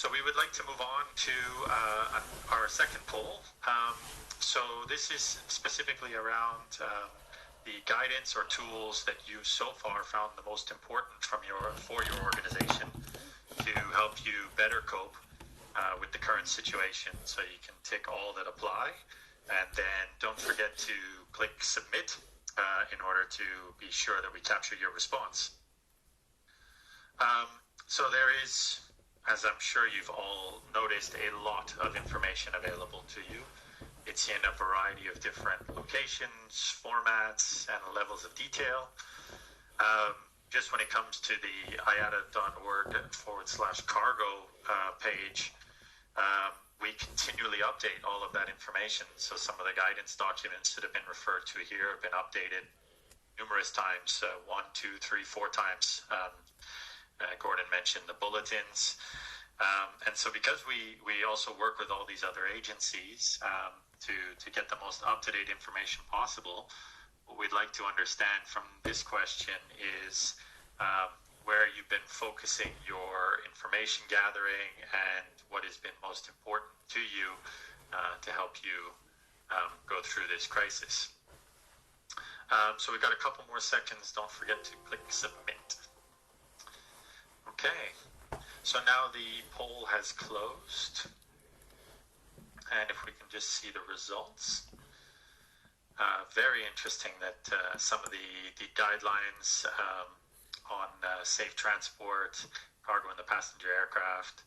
So we would like to move on to our second poll. So this is specifically around the guidance or tools that you so far found the most important for your organization to help you better cope with the current situation. So you can tick all that apply, and then don't forget to click submit in order to be sure that we capture your response. So there is, as I'm sure you've all noticed, a lot of information available to you. It's in a variety of different locations, formats, and levels of detail. Just when it comes to the iata.org/cargo page, we continually update all of that information. So some of the guidance documents that have been referred to here have been updated numerous times, 1, 2, 3, 4 times. Gordon mentioned the bulletins. And so because we also work with all these other agencies to get the most up-to-date information possible, what we'd like to understand from this question is where you've been focusing your information gathering and what has been most important to you to help you go through this crisis. So we've got a couple more seconds. Don't forget to click submit. Okay, so now the poll has closed, and if we can just see the results. Very interesting that some of the guidelines on safe transport, cargo in the passenger aircraft,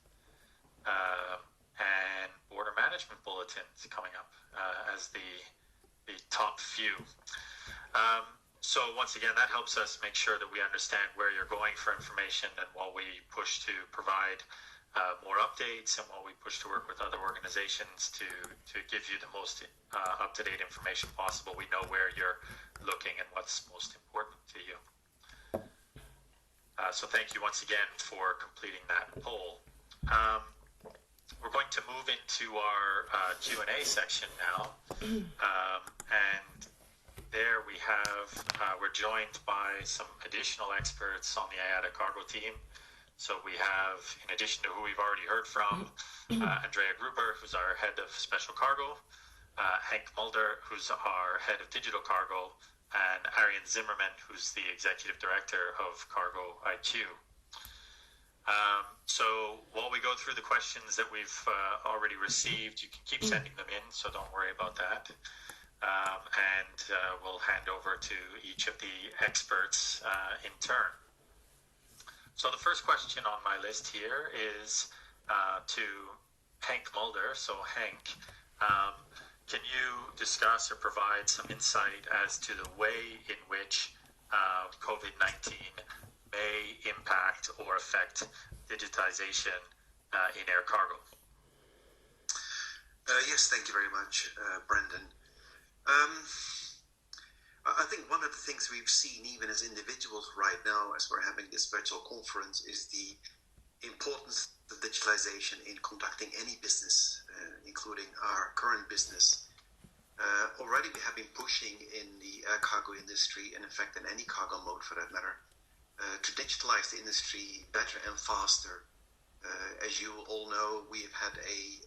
and border management bulletins coming up as the top few. So once again, that helps us make sure that we understand where you're going for information, and while we push to provide more updates and while we push to work with other organizations to give you the most up-to-date information possible, we know where you're looking and what's most important to you. So thank you once again for completing that poll. We're going to move into our Q&A section now, and there we have, we're joined by some additional experts on the IATA cargo team. So we have, in addition to who we've already heard from, Andrea Gruber, who's our head of special cargo, Henk Mulder, who's our head of digital cargo, and Arjen Zimmerman, who's the executive director of Cargo IQ. So while we go through the questions that we've already received, you can keep sending them in, so don't worry about that. And we'll hand over to each of the experts in turn. So the first question on my list here is to Henk Mulder. So Henk, can you discuss or provide some insight as to the way in which COVID-19 may impact or affect digitization in air cargo? Yes, thank you very much, Brendan. I think one of the things we've seen even as individuals right now as we're having this virtual conference is the importance of digitalization in conducting any business, including our current business. Already we have been pushing in the air cargo industry, and in fact in any cargo mode for that matter, to digitalize the industry better and faster. As you all know, we have had a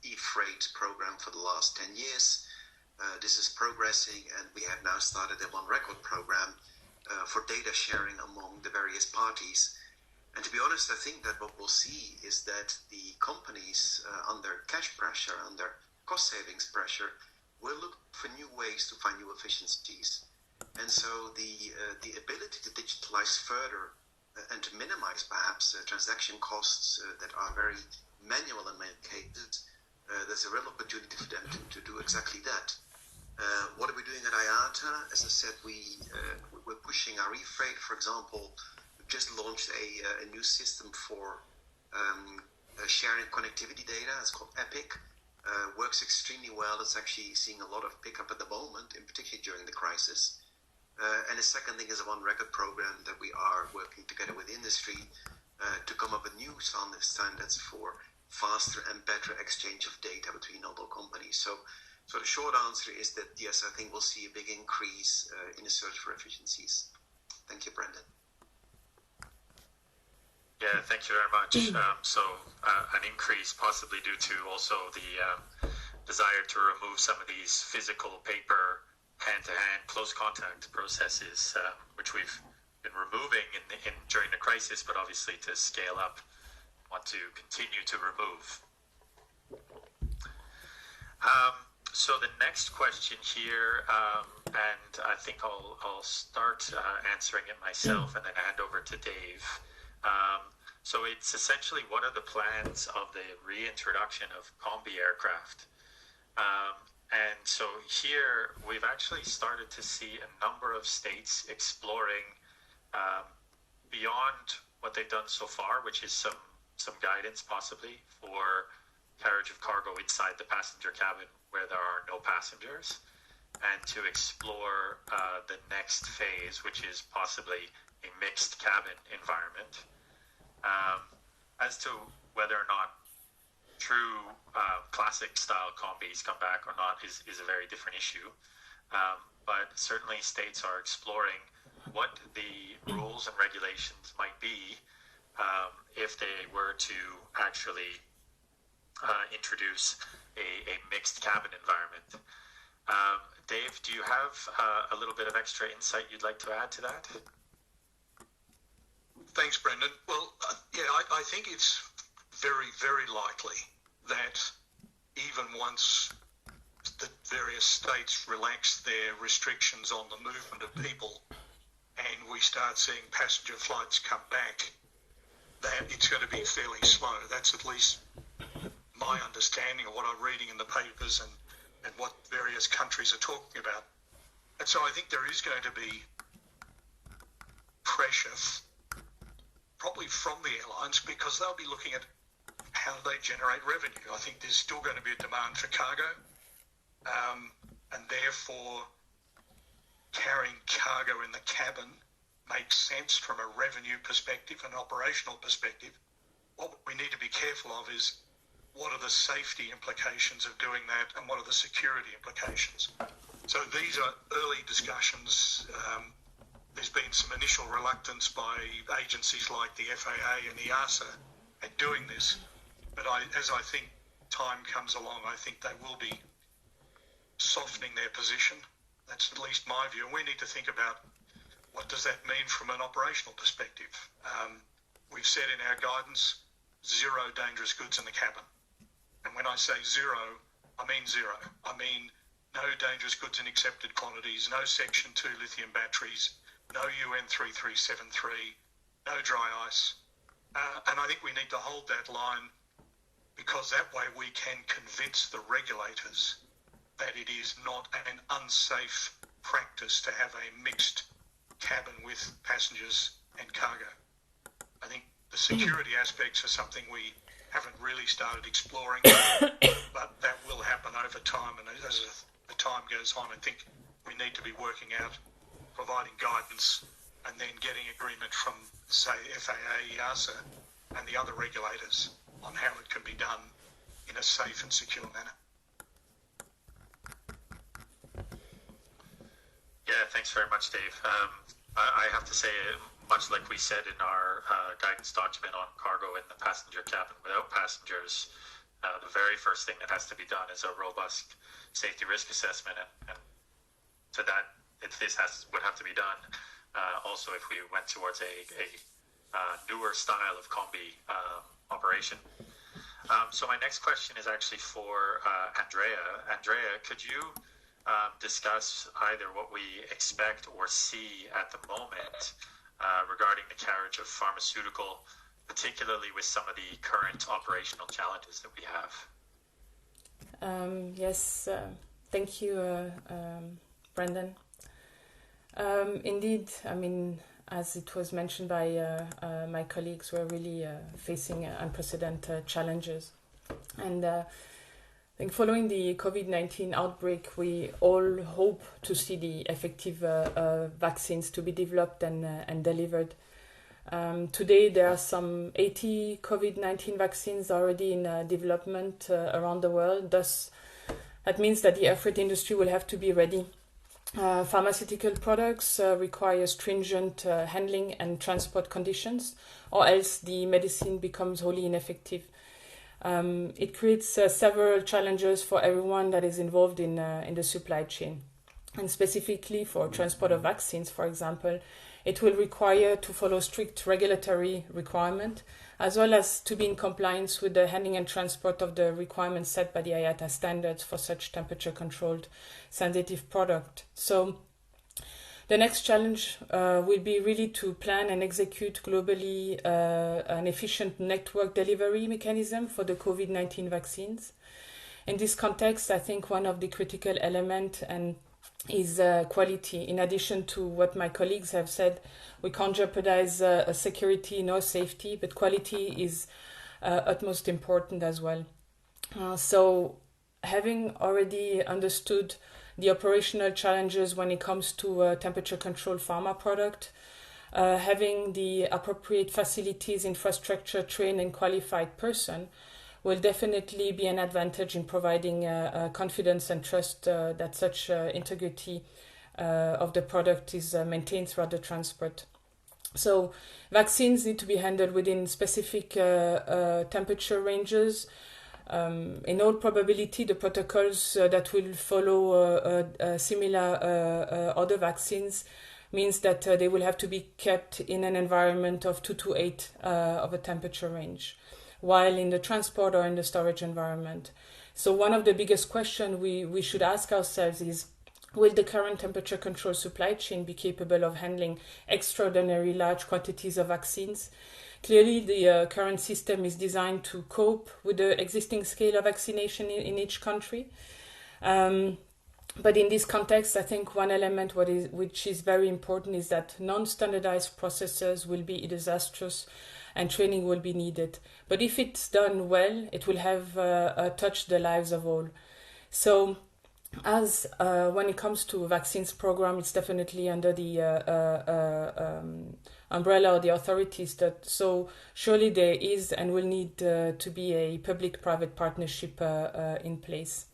e-freight program for the last 10 years. This is progressing, and we have now started a one record program for data sharing among the various parties. And to be honest, I think that what we'll see is that the companies under cash pressure, under cost savings pressure, will look for new ways to find new efficiencies. And so the ability to digitalize further and to minimize perhaps transaction costs that are very manual in many cases, there's a real opportunity for them to do exactly that. What are we doing at IATA? As I said, we're pushing our e-freight. For example, we've just launched a new system for sharing connectivity data. It's called EPIC. Works extremely well. It's actually seeing a lot of pickup at the moment, in particular during the crisis. And the second thing is a one record program that we are working together with industry to come up with new standards for faster and better exchange of data between all companies. So the short answer is that, yes, I think we'll see a big increase in the search for efficiencies. Thank you, Brendan. Yeah, thank you very much. An increase possibly due to also the desire to remove some of these physical paper hand-to-hand close contact processes, which we've been removing during the crisis, but obviously to scale up, want to continue to remove. So the next question here, and I think I'll start answering it myself and then hand over to Dave. So it's essentially, what are the plans of the reintroduction of combi aircraft? And so here we've actually started to see a number of states exploring beyond what they've done so far, which is some guidance possibly for carriage of cargo inside the passenger cabin where there are no passengers, and to explore the next phase, which is possibly a mixed cabin environment. As to whether or not true classic style combis come back or not is a very different issue. But certainly states are exploring what the rules and regulations might be if they were to actually introduce a mixed cabin environment. Dave, do you have a little bit of extra insight you'd like to add to that? Thanks, Brendan. Well, I think it's very, very likely that even once the various states relax their restrictions on the movement of people and we start seeing passenger flights come back, that it's going to be fairly slow. That's at least my understanding of what I'm reading in the papers and what various countries are talking about. And so I think there is going to be pressure probably from the airlines, because they'll be looking at how they generate revenue. I think there's still going to be a demand for cargo, and therefore carrying cargo in the cabin makes sense from a revenue perspective and operational perspective. What we need to be careful of is what are the safety implications of doing that and what are the security implications. So these are early discussions. There's been some initial reluctance by agencies like the FAA and the EASA at doing this. But as I think time comes along, I think they will be softening their position. That's at least my view. And we need to think about what does that mean from an operational perspective. We've said in our guidance, 0 dangerous goods in the cabin. And when I say 0, I mean 0. I mean no dangerous goods in accepted quantities, no Section 2 lithium batteries, no UN 3373, no dry ice. And I think we need to hold that line, because that way we can convince the regulators that it is not an unsafe practice to have a mixed cabin with passengers and cargo. I think the security aspects are something we haven't really started exploring, but that will happen over time. And as the time goes on, I think we need to be working out, providing guidance, and then getting agreement from, say, FAA, EASA, and the other regulators on how it can be done in a safe and secure manner. Yeah, thanks very much, Dave. I have to say, much like we said in our guidance document on cargo in the passenger cabin without passengers, the very first thing that has to be done is a robust safety risk assessment, and to that, this would have to be done. Also, if we went towards a newer style of combi operation. So my next question is actually for Andrea. Andrea, could you discuss either what we expect or see at the moment regarding the carriage of pharmaceutical, particularly with some of the current operational challenges that we have? Yes, thank you, Brendan. Indeed, I mean, as it was mentioned by my colleagues, we're really facing unprecedented challenges. And I think following the COVID-19 outbreak, we all hope to see the effective vaccines to be developed and delivered. Today, there are some 80 COVID-19 vaccines already in development around the world. Thus, that means that the air freight industry will have to be ready Pharmaceutical products require stringent handling and transport conditions, or else the medicine becomes wholly ineffective. It creates several challenges for everyone that is involved in the supply chain. And specifically for transport of vaccines, for example, it will require to follow strict regulatory requirement, as well as to be in compliance with the handling and transport of the requirements set by the IATA standards for such temperature-controlled sensitive product. So the next challenge will be really to plan and execute globally an efficient network delivery mechanism for the COVID-19 vaccines. In this context, I think one of the critical elements is quality. In addition to what my colleagues have said, we can't jeopardize security nor safety, but quality is utmost important as well. So having already understood the operational challenges when it comes to temperature control pharma product, having the appropriate facilities, infrastructure, trained and qualified person will definitely be an advantage in providing confidence and trust that such integrity of the product is maintained throughout the transport. So vaccines need to be handled within specific temperature ranges. In all probability, the protocols that will follow similar other vaccines means that they will have to be kept in an environment of 2 to 8 of a temperature range, while in the transport or in the storage environment. So one of the biggest questions we should ask ourselves is, will the current temperature control supply chain be capable of handling extraordinarily large quantities of vaccines? Clearly, the current system is designed to cope with the existing scale of vaccination in each country. But in this context, I think one element which is very important is that non-standardized processes will be disastrous and training will be needed. But if it's done well, it will have touched the lives of all. So as when it comes to vaccines program, it's definitely under the umbrella of the authorities. So surely there is and will need to be a public-private partnership in place.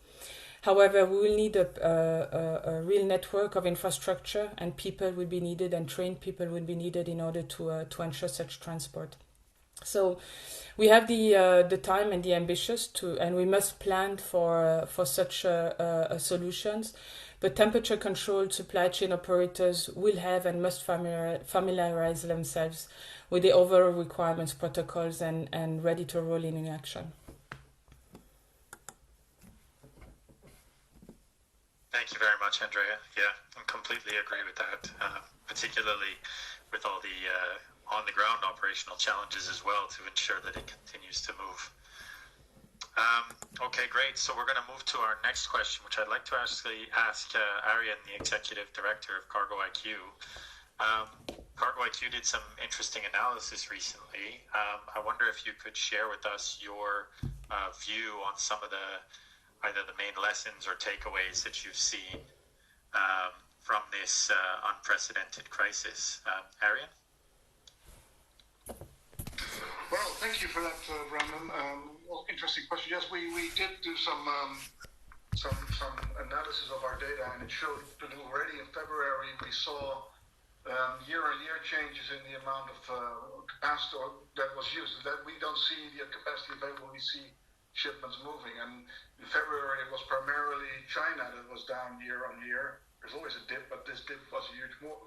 However, we will need a real network of infrastructure, and people will be needed, and trained people will be needed in order to ensure such transport. So we have the time and the ambitions and we must plan for such solutions. But temperature-controlled supply chain operators will have and must familiarize themselves with the overall requirements, protocols, and ready to roll in action. Thank you very much, Andrea. Yeah, I completely agree with that, particularly with all the on-the-ground operational challenges as well to ensure that it continues to move. Okay, great. So we're going to move to our next question, which I'd like to actually ask Arjen, the Executive Director of Cargo IQ. Cargo IQ did some interesting analysis recently. I wonder if you could share with us your view on some of either the main lessons or takeaways that you've seen from this unprecedented crisis. Arjen? Well, thank you for that, Brandon. Interesting question. Yes, we did do some analysis of our data, and it showed that already in February we saw year-on-year changes in the amount of capacity that was used. That we don't see the capacity available, we see shipments moving. And in February it was primarily China that was down year-on-year. There's always a dip, but this dip was a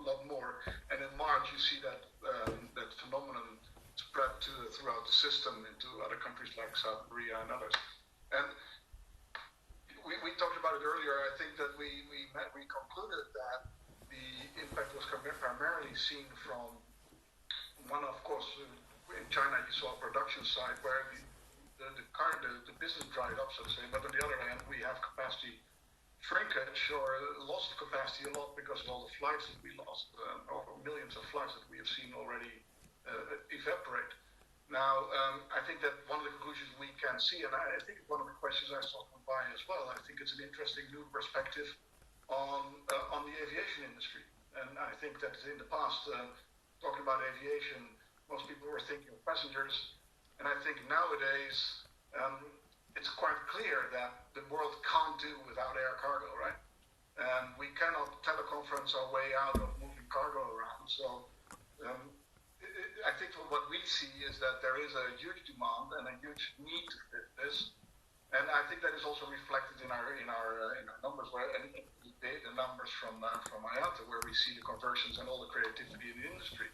lot more. And in March you see that that phenomenon spread throughout the system into other countries like South Korea and others. And we talked about it earlier. I think that we concluded that the impact was primarily seen from one, of course, in China you saw a production side where the business dried up, so to say. But on the other hand, we have capacity shrinkage or loss of capacity a lot because of all the flights that we lost, or millions of flights that we have seen already evaporate. Now, I think that one of the conclusions we can see, and I think one of the questions I saw come by as well, I think it's an interesting new perspective on the aviation industry. And I think that in the past, talking about aviation, most people were thinking of passengers. And I think nowadays, it's quite clear that the world can't do without air cargo, right? and we cannot teleconference our way out of moving cargo around. So I think what we see is that there is a huge demand and a huge need to fit this, and I think that is also reflected in our numbers, and the numbers from IATA, where we see the conversions and all the creativity in the industry,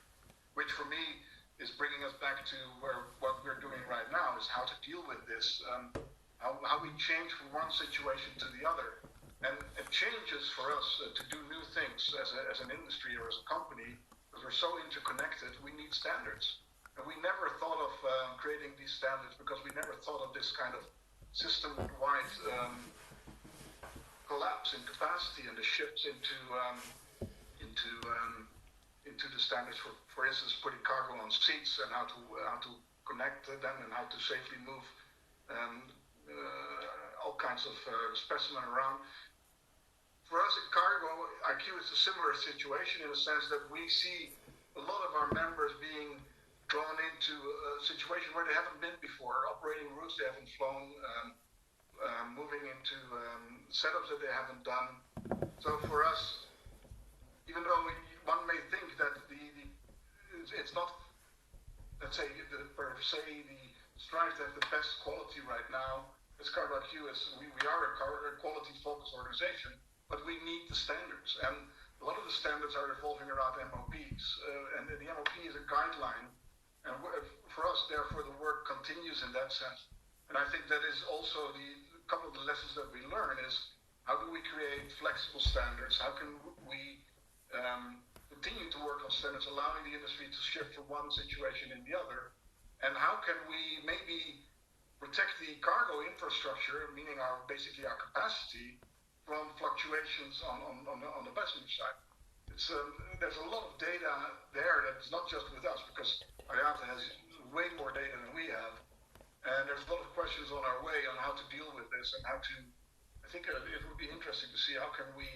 which for me is bringing us back to what we're doing right now is how to deal with this, how we change from one situation to the other. And it changes for us to do new things as an industry or as a company, because we're so interconnected, we need standards. And we never thought of creating these standards because we never thought of this kind of system-wide collapse in capacity and the shifts into the standards for instance, putting cargo on seats and how to connect them and how to safely move all kinds of specimen around. For us in cargo, IQ is a similar situation in the sense that we see a lot of our members being drawn into a situation where they haven't been before, operating routes they haven't flown, moving into setups that they haven't done. So for us, even though one may think that it's not, let's say, per se the strive to have the best quality right now, as Cargo IQ is, we are a quality-focused organization, but we need the standards, and a lot of the standards are revolving around MOPs, and the MOP is a guideline, and for us, therefore, the work continues in that sense. And I think that is also a couple of the lessons that we learn is how do we create flexible standards? How can we continue to work on standards, allowing the industry to shift from one situation in the other? And how can we maybe protect the cargo infrastructure, meaning basically our capacity, from fluctuations on the passenger side? There's a lot of data there that's not just with us, because IATA has way more data than we have, and there's a lot of questions on our way on how to deal with this and how to. I think it would be interesting to see how can we,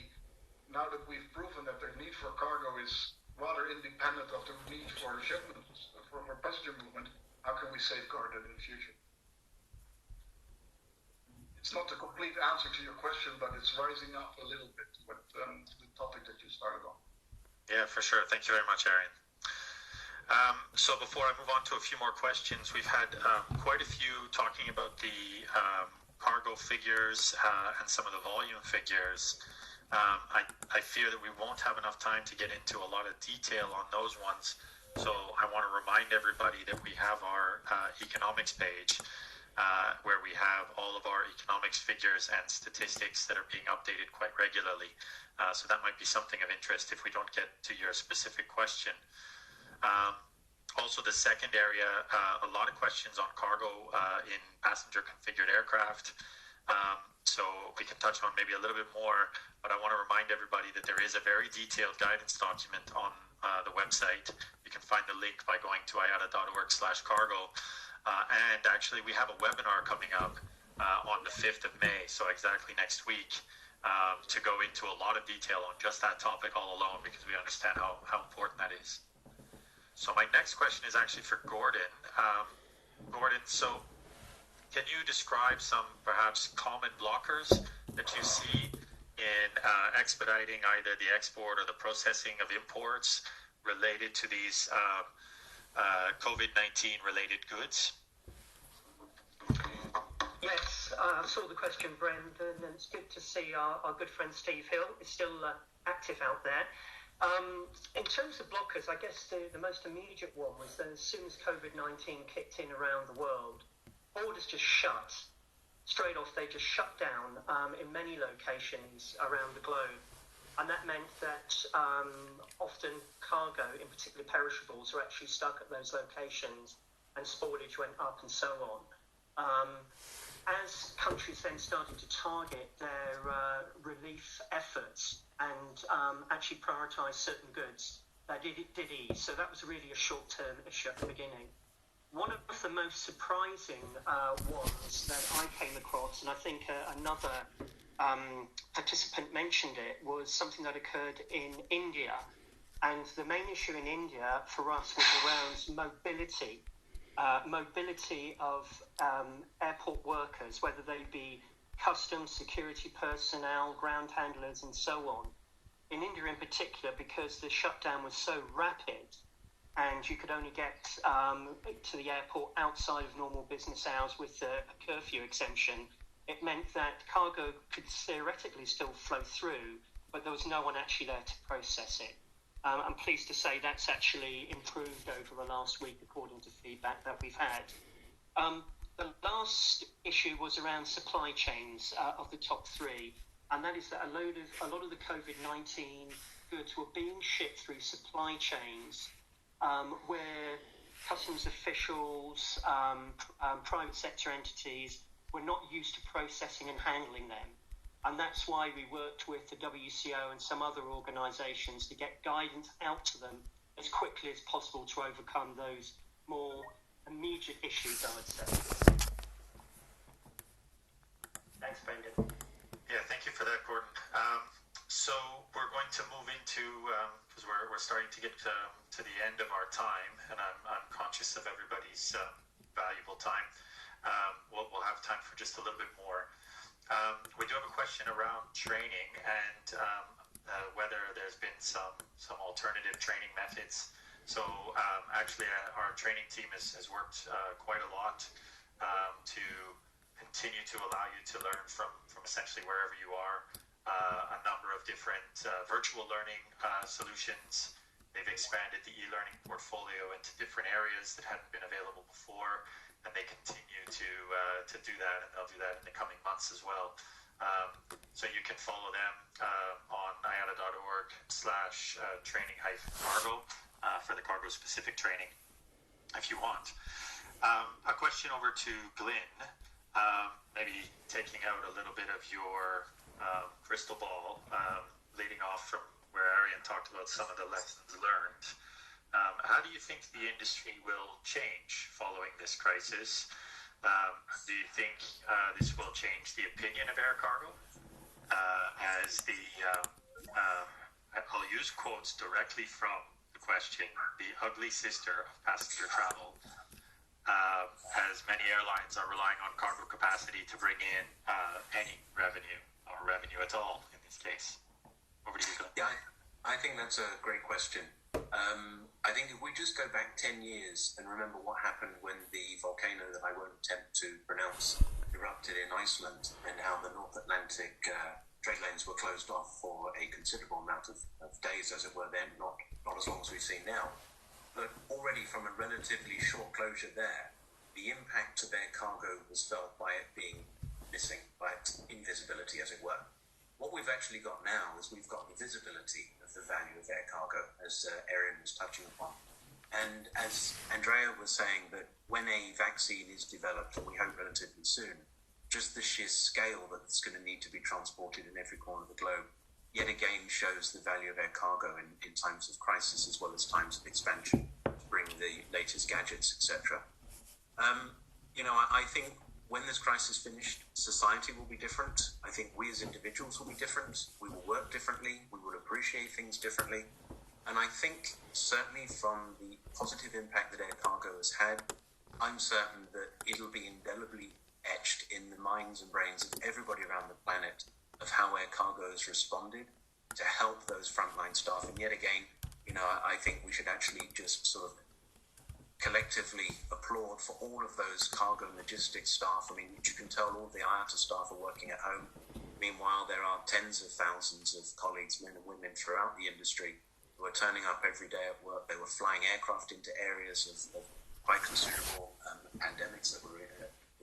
now that we've proven that the need for cargo is rather independent of the need for shipments, for passenger movement, how can we safeguard it in the future? It's not a complete answer to your question, but it's rising up a little bit with the topic that you started on. Yeah, for sure. Thank you very much, Arian. So before I move on to a few more questions, we've had quite a few talking about the cargo figures and some of the volume figures. I fear that we won't have enough time to get into a lot of detail on those ones. So I want to remind everybody that we have our economics page, where we have all of our economics figures and statistics that are being updated quite regularly. So that might be something of interest if we don't get to your specific question. Also, the second area, a lot of questions on cargo in passenger configured aircraft. So we can touch on maybe a little bit more, but I want to remind everybody that there is a very detailed guidance document on the website. You can find the link by going to iata.org/cargo. And actually, we have a webinar coming up on the 5th of May, so exactly next week, to go into a lot of detail on just that topic all alone, because we understand how important that is. So my next question is actually for Gordon. Gordon, so can you describe some perhaps common blockers that you see in expediting either the export or the processing of imports related to these COVID-19 related goods? Yes, I saw the question, Brendan, and it's good to see our good friend Steve Hill is still active out there. In terms of blockers, I guess the most immediate one was that as soon as COVID-19 kicked in around the world, borders just shut. Straight off, they just shut down in many locations around the globe. And that meant that often cargo, in particular perishables, are actually stuck at those locations, and spoilage went up and so on. As countries then started to target their relief efforts and actually prioritise certain goods, that did ease. So that was really a short-term issue at the beginning. One of the most surprising ones that I came across, and I think another participant mentioned it, was something that occurred in India. And the main issue in India for us was around mobility of airport workers, whether they be customs, security personnel, ground handlers, and so on. In India in particular, because the shutdown was so rapid and you could only get to the airport outside of normal business hours with a curfew exemption, it meant that cargo could theoretically still flow through, but there was no one actually there to process it. I'm pleased to say that's actually improved over the last week, according to feedback that we've had. The last issue was around supply chains of the top three, and that is that a lot of the COVID-19 goods were being shipped through supply chains where customs officials, private sector entities were not used to processing and handling them. And that's why we worked with the WCO and some other organisations to get guidance out to them as quickly as possible to overcome those more immediate issues, I would say. Thanks, Brendan. Yeah, thank you for that, Gordon. So we're going to move into, because we're starting to get to the end of our time, and I'm conscious of everybody's valuable time. We'll have time for just a little bit more. We do have a question around training and whether there's been some alternative training methods. So actually our training team has worked quite a lot to continue to allow you to learn from essentially wherever you are. A number of different virtual learning solutions. They've expanded the e-learning portfolio into different areas that hadn't been available before, and they continue to do that, and they'll do that in the coming months as well. So you can follow them on iata.org/training-cargo for the cargo-specific training if you want. A question over to Glyn, maybe taking out a little bit of your crystal ball, leading off from where Arian talked about some of the lessons learned. How do you think the industry will change following this crisis? Do you think this will change the opinion of air cargo? As I'll use quotes directly from the question, the ugly sister of passenger travel, as many airlines are relying on cargo capacity to bring in any revenue, or revenue at all in this case. Over to you, Glenn. Yeah, I think that's a great question. I think if we just go back 10 years and remember what happened when the volcano that I won't attempt to pronounce erupted in Iceland, and how the North Atlantic trade lanes were closed off for a considerable amount of days, as it were then, not as long as we've seen now. But already from a relatively short closure there, the impact of air cargo was felt by it being missing, by its invisibility, as it were. What we've actually got now is we've got the visibility of the value of air cargo, as Arian was touching upon. And as Andrea was saying, that when a vaccine is developed, and we hope relatively soon, just the sheer scale that's going to need to be transported in every corner of the globe, yet again shows the value of air cargo in times of crisis as well as times of expansion, to bring the latest gadgets, etc. I think when this crisis finished, society will be different. I think we as individuals will be different. We will work differently. We will appreciate things differently. And I think certainly from the positive impact that air cargo has had, I'm certain that it'll be indelibly etched in the minds and brains of everybody around the planet of how air cargo has responded to help those frontline staff. And yet again, I think we should actually just sort of collectively applaud for all of those cargo and logistics staff. I mean, you can tell all of the IATA staff are working at home. Meanwhile, there are tens of thousands of colleagues, men and women throughout the industry, who are turning up every day at work. They were flying aircraft into areas of quite considerable pandemics that were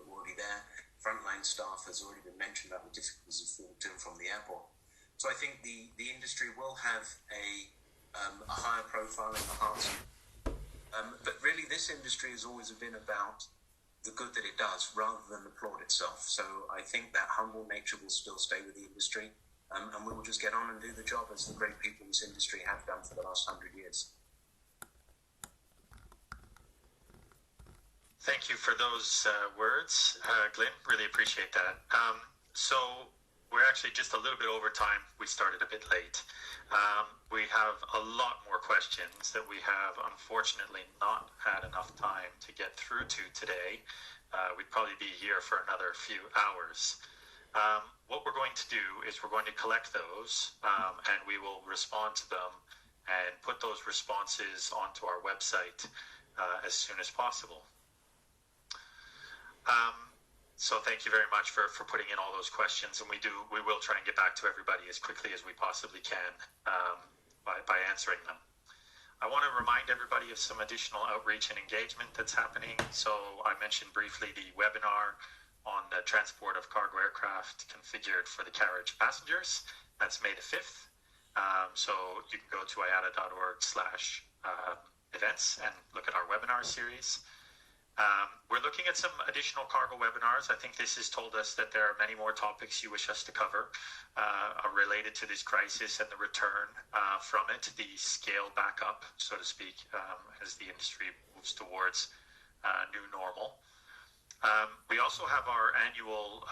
already there. Frontline staff has already been mentioned about the difficulties of to and from the airport. So I think the industry will have a higher profile in the hearts. But really, this industry has always been about the good that it does rather than applaud itself. So I think that humble nature will still stay with the industry, and we will just get on and do the job as the great people in this industry have done for the last 100 years. Thank you for those words, Glenn. Really appreciate that. So we're actually just a little bit over time. We started a bit late. We have a lot more questions that we have unfortunately not had enough time to get through to today. We'd probably be here for another few hours. What we're going to do is we're going to collect those and we will respond to them and put those responses onto our website as soon as possible. So thank you very much for putting in all those questions, and we will try and get back to everybody as quickly as we possibly can by answering them. I want to remind everybody of some additional outreach and engagement that's happening. So I mentioned briefly the webinar on the transport of cargo aircraft configured for the carriage passengers. That's May the 5th. So you can go to iata.org/events and look at our webinar series. We're looking at some additional cargo webinars. I think this has told us that there are many more topics you wish us to cover related to this crisis and the return from it, the scale back up, so to speak, as the industry moves towards new normal. We also have our annual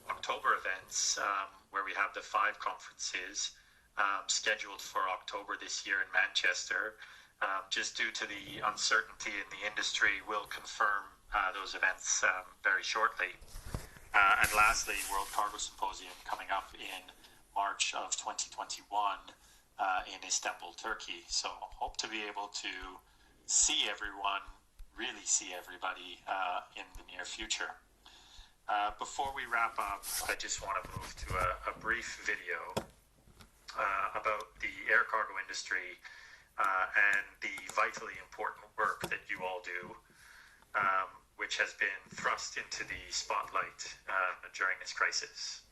October events where we have the 5 conferences scheduled for October this year in Manchester. Just due to the uncertainty in the industry, we'll confirm those events very shortly. And lastly, World Cargo Symposium coming up in March of 2021 in Istanbul, Turkey. So hope to be able to see everyone, really see everybody in the near future. Before we wrap up, I just want to move to a brief video about the air cargo industry and the vitally important work that you all do, which has been thrust into the spotlight during this crisis.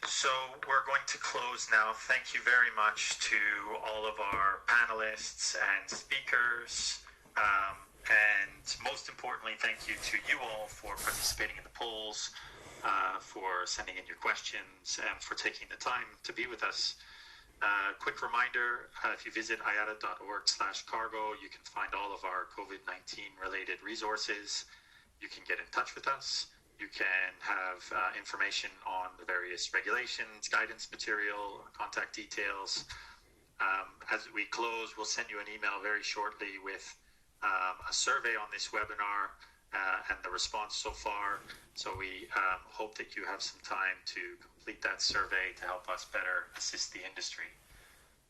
So we're going to close now. Thank you very much to all of our panelists and speakers. And most importantly, thank you to you all for participating in the polls, for sending in your questions, and for taking the time to be with us. Quick reminder, if you visit iata.org/cargo, you can find all of our COVID-19 related resources. You can get in touch with us. You can have information on the various regulations, guidance material, contact details. As we close, we'll send you an email very shortly with a survey on this webinar and the response so far. So we hope that you have some time to complete that survey to help us better assist the industry.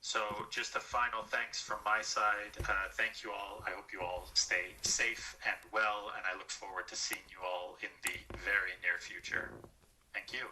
So just a final thanks from my side. Thank you all. I hope you all stay safe and well, and I look forward to seeing you all in the very near future. Thank you.